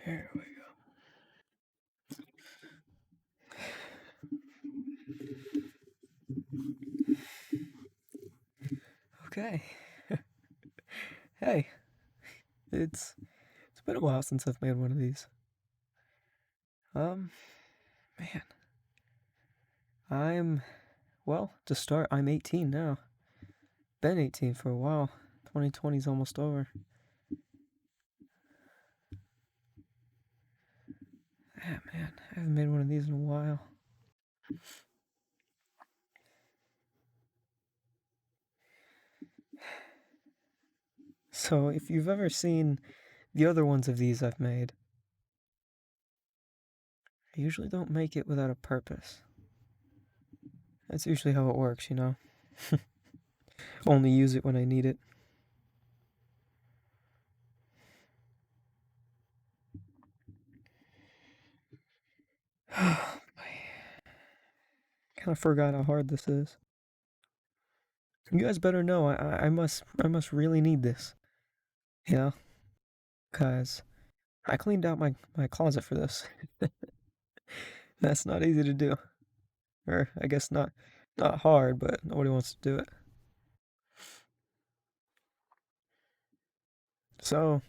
Here we go. Okay. Hey, it's been a while since I've made one of these. Um, man, I'm well, to start, I'm 18 now. Been 18 for a while. 2020's almost over. Ah, man, I haven't made one of these in a while. So, if you've ever seen the other ones of these I've made, I usually don't make it without a purpose. That's usually how it works, you know? Only use it when I need it. Oh, kind of forgot how hard this is. You guys better know I must really need this. Yeah, cause I cleaned out my closet for this. That's not easy to do. Or I guess not hard, but nobody wants to do it. So,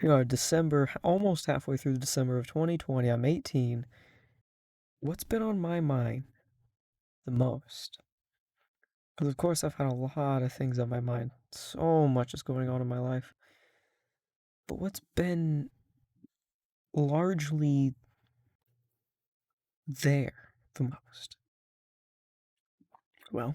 December, almost halfway through December of 2020, I'm 18. What's been on my mind the most? Because of course I've had a lot of things on my mind. So much is going on in my life. But what's been largely there the most? Well,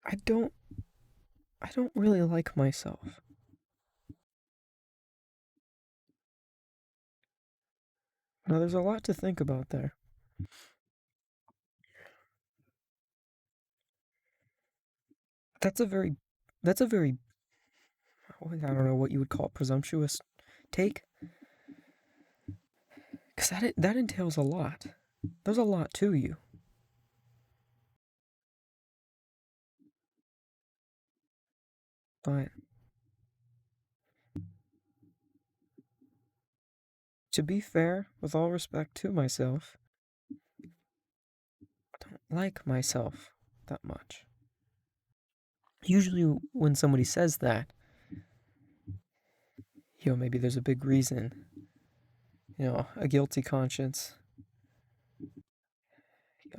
I don't I don't really like myself. Now there's a lot to think about there. That's a very that's a very I don't know what you would call it, presumptuous take, because that entails a lot. There's a lot to you. But to be fair, with all respect to myself, I don't like myself that much. Usually, when somebody says that, maybe there's a big reason, a guilty conscience,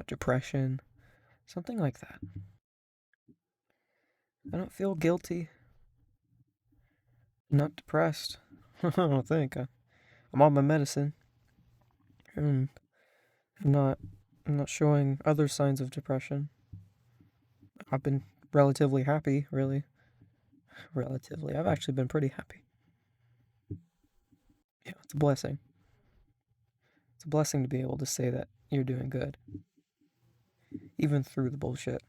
depression, something like that. I don't feel guilty. I'm not depressed. I don't think. I'm on my medicine. And I'm not. I'm not showing other signs of depression. I've been relatively happy, really. Relatively. I've actually been pretty happy. Yeah, it's a blessing. It's a blessing to be able to say that you're doing good, even through the bullshit.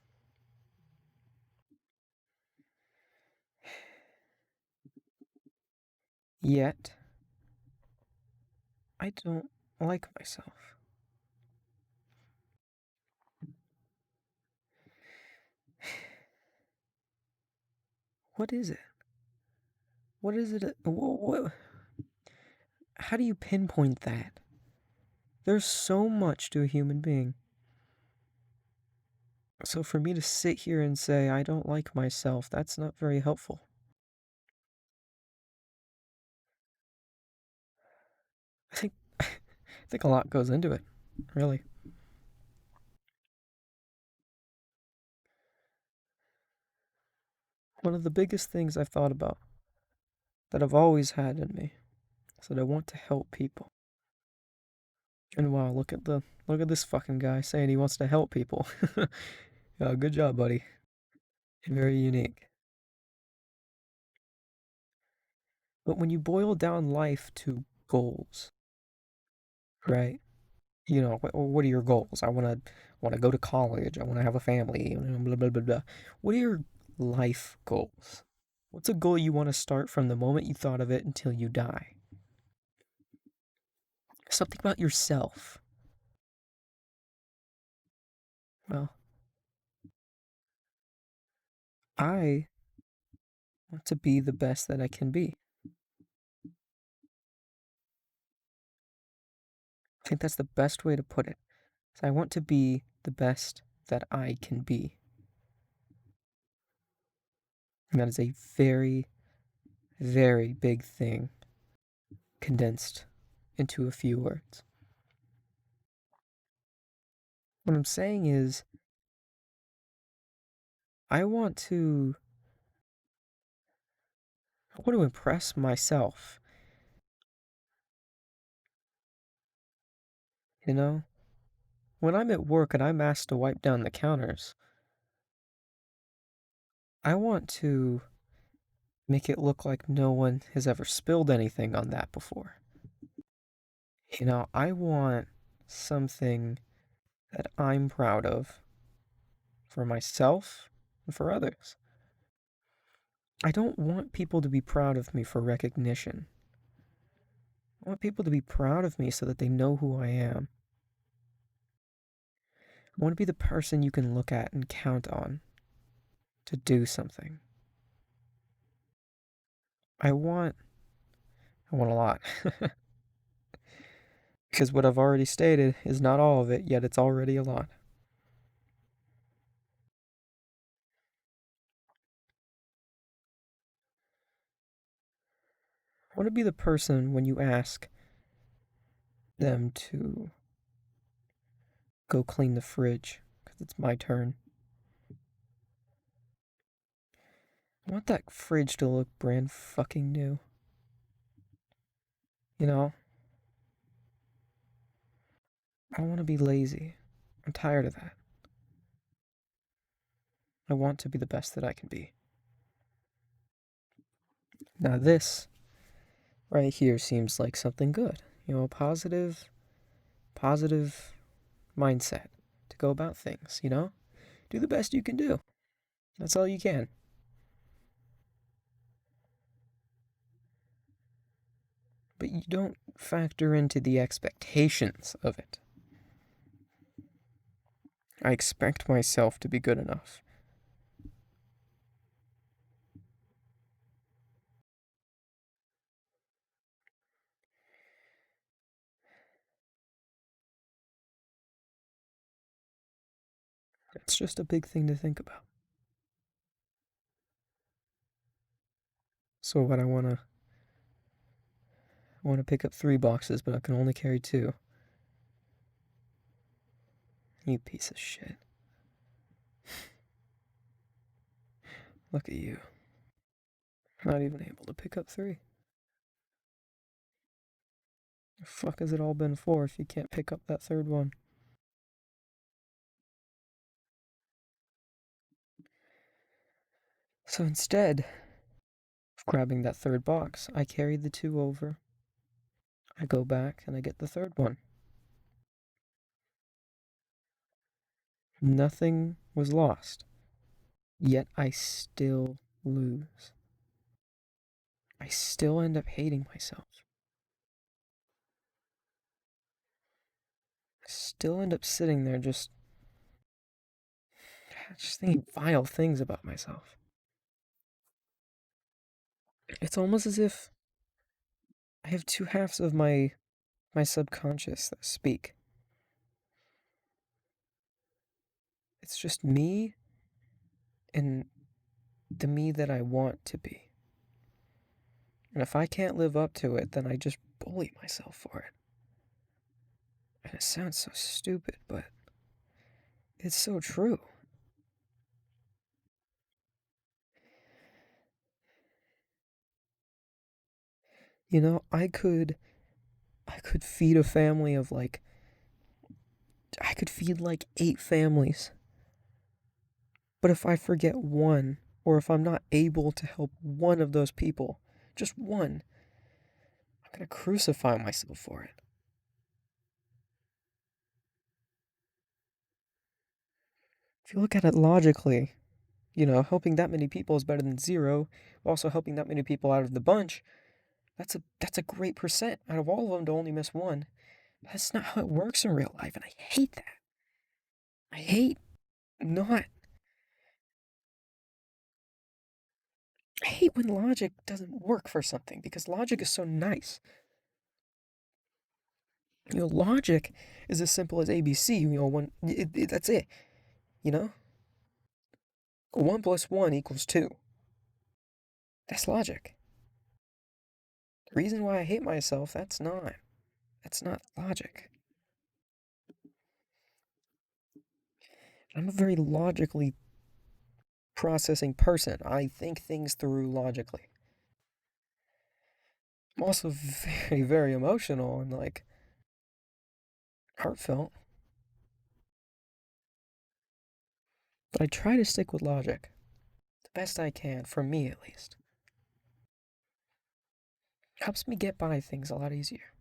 Yet, I don't like myself. What is it? What is it? How do you pinpoint that? There's so much to a human being. So for me to sit here and say I don't like myself, that's not very helpful. I think I think a lot goes into it, really. One of the biggest things I've thought about that I've always had in me is that I want to help people. And wow, look at this fucking guy saying he wants to help people. Good job, buddy. Very unique. But when you boil down life to goals, right? What are your goals? I want to go to college. I want to have a family. Blah blah blah blah. What are your life goals? What's a goal you want to start from the moment you thought of it until you die? Something about yourself. Well, I want to be the best that I can be. I think that's the best way to put it. I want to be the best that I can be. And that is a very, very big thing condensed into a few words. What I'm saying is, I want to impress myself. You know? When I'm at work and I'm asked to wipe down the counters, I want to make it look like no one has ever spilled anything on that before. I want something that I'm proud of for myself and for others. I don't want people to be proud of me for recognition. I want people to be proud of me so that they know who I am. I want to be the person you can look at and count on to do something. I want a lot. Because what I've already stated is not all of it, yet it's already a lot. I want to be the person when you ask them to go clean the fridge, because it's my turn. I want that fridge to look brand fucking new. You know? I don't want to be lazy. I'm tired of that. I want to be the best that I can be. Now, this right here seems like something good. A positive mindset to go about things, Do the best you can do. That's all you can. But you don't factor into the expectations of it. I expect myself to be good enough. It's just a big thing to think about. So what I want to pick up 3 boxes, but I can only carry 2. You piece of shit. Look at you. Not even able to pick up 3. The fuck has it all been for if you can't pick up that 3rd one? So instead of grabbing that 3rd box, I carry the 2 over. I go back and I get the 3rd one. Nothing was lost. Yet I still lose. I still end up hating myself. I still end up sitting there just thinking vile things about myself. It's almost as if I have 2 halves of my subconscious that speak. It's just me and the me that I want to be. And if I can't live up to it, then I just bully myself for it. And it sounds so stupid, but it's so true. I could feed a family of I could feed 8 families. But if I forget one, or if I'm not able to help one of those people, just one, I'm gonna crucify myself for it. If you look at it logically, helping that many people is better than 0. Also, helping that many people out of the bunch, that's a great percent out of all of them to only miss one. That's not how it works in real life, and I hate that. I hate not. I hate when logic doesn't work for something because logic is so nice. Logic is as simple as ABC. That's it. You know, 1 + 1 = 2. That's logic. The reason why I hate myself, that's not. That's not logic. I'm a very logically processing person. I think things through logically. I'm also very, very emotional and like heartfelt. But I try to stick with logic the best I can, for me at least. Helps me get by things a lot easier.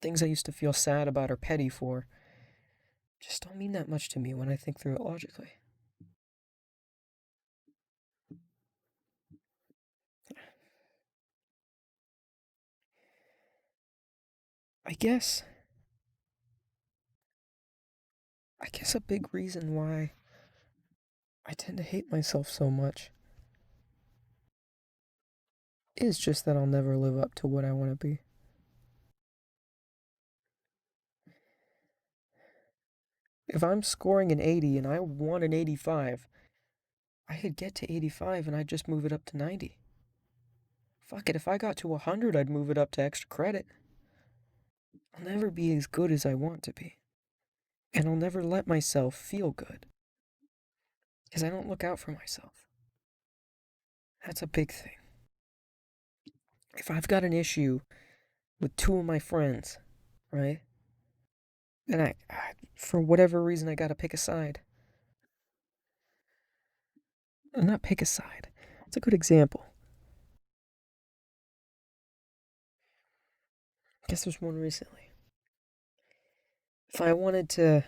Things I used to feel sad about or petty for just don't mean that much to me when I think through it logically. I guess a big reason why I tend to hate myself so much is just that I'll never live up to what I want to be. If I'm scoring an 80 and I want an 85, I could get to 85 and I'd just move it up to 90. Fuck it, if I got to 100, I'd move it up to extra credit. I'll never be as good as I want to be. And I'll never let myself feel good. Because I don't look out for myself. That's a big thing. If I've got an issue with two of my friends, right? And for whatever reason, I gotta pick a side. Not pick a side. It's a good example. I guess there's one recently. If I wanted to,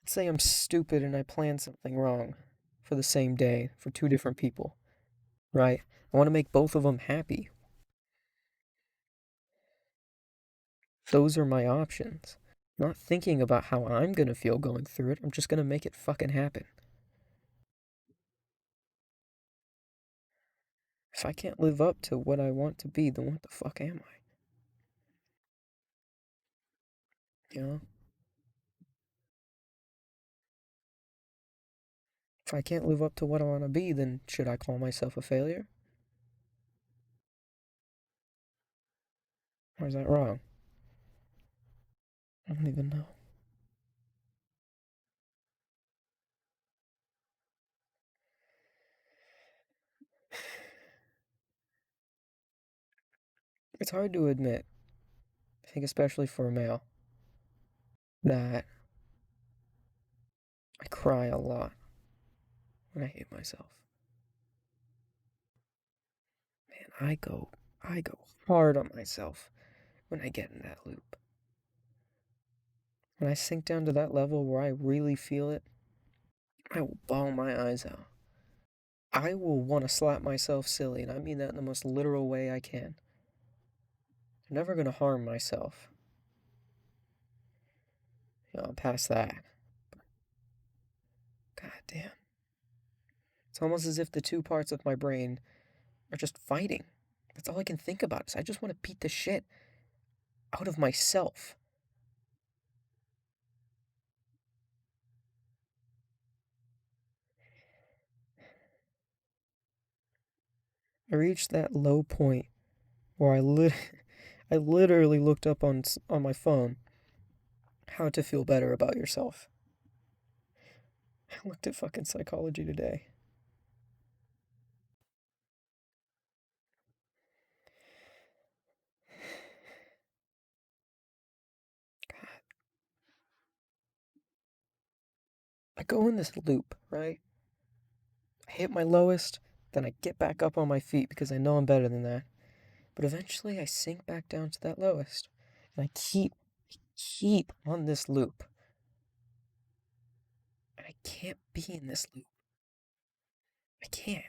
say I'm stupid and I plan something wrong for the same day for two different people, right? I want to make both of them happy. Those are my options. I'm not thinking about how I'm gonna feel going through it. I'm just gonna make it fucking happen. If I can't live up to what I want to be, then what the fuck am I? You know? If I can't live up to what I want to be, then should I call myself a failure? Or is that wrong? I don't even know. It's hard to admit, I think especially for a male, that I cry a lot when I hate myself. Man, I go hard on myself when I get in that loop. When I sink down to that level where I really feel it, I will bawl my eyes out. I will want to slap myself silly, and I mean that in the most literal way I can. I'm never going to harm myself. Past that. God damn. It's almost as if the two parts of my brain are just fighting. That's all I can think about is I just want to beat the shit out of myself. I reached that low point where I literally looked up on my phone how to feel better about yourself. I looked at fucking Psychology Today. God. I go in this loop, right? I hit my lowest, then I get back up on my feet because I know I'm better than that. But eventually I sink back down to that lowest. And I keep on this loop. And I can't be in this loop. I can't.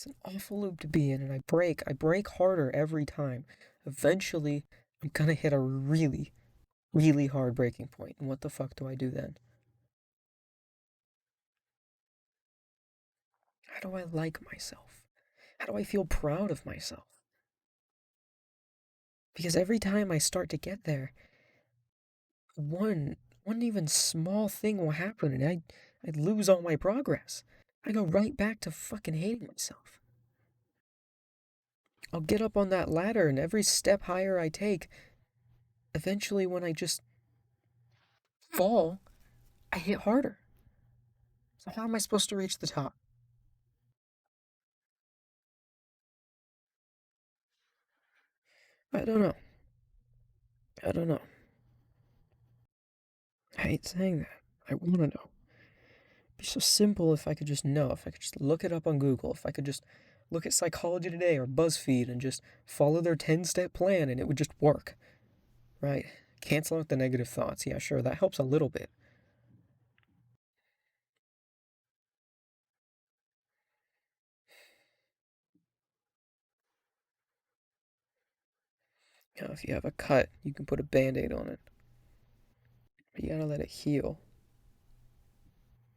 It's an awful loop to be in, and I break harder every time. Eventually, I'm gonna hit a really, really hard breaking point, and what the fuck do I do then? How do I like myself? How do I feel proud of myself? Because every time I start to get there, one one even small thing will happen, and I'd lose all my progress. I go right back to fucking hating myself. I'll get up on that ladder, and every step higher I take, eventually when I just fall, I hit harder. So how am I supposed to reach the top? I don't know. I don't know. I hate saying that. I want to know. It'd be so simple if I could just know, if I could just look it up on Google, if I could just look at Psychology Today or BuzzFeed and just follow their 10-step plan and it would just work, right? Cancel out the negative thoughts. Yeah, sure, that helps a little bit. You know, if you have a cut, you can put a band-aid on it. But you gotta let it heal.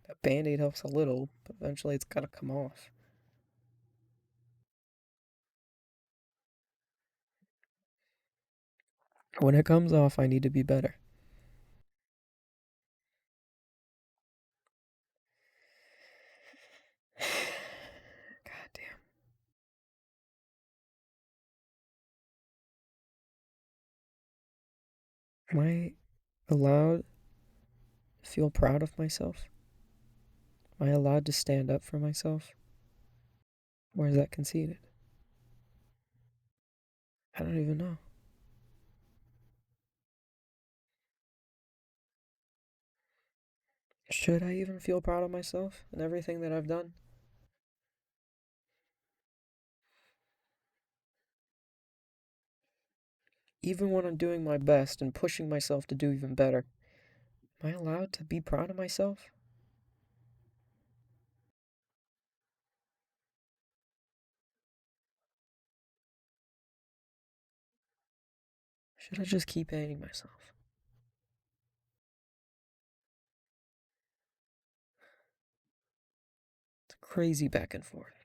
That band-aid helps a little, but eventually it's gotta come off. When it comes off, I need to be better. God damn. Am I allowed to feel proud of myself? Am I allowed to stand up for myself? Or is that conceited? I don't even know. Should I even feel proud of myself and everything that I've done? Even when I'm doing my best and pushing myself to do even better, am I allowed to be proud of myself? Should I just keep hating myself? It's crazy back and forth.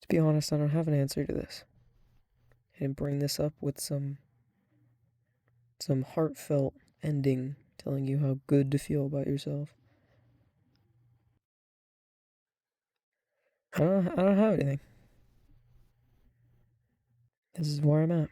To be honest, I don't have an answer to this. I didn't bring this up with some heartfelt ending telling you how good to feel about yourself. I don't have anything. This is where I'm at.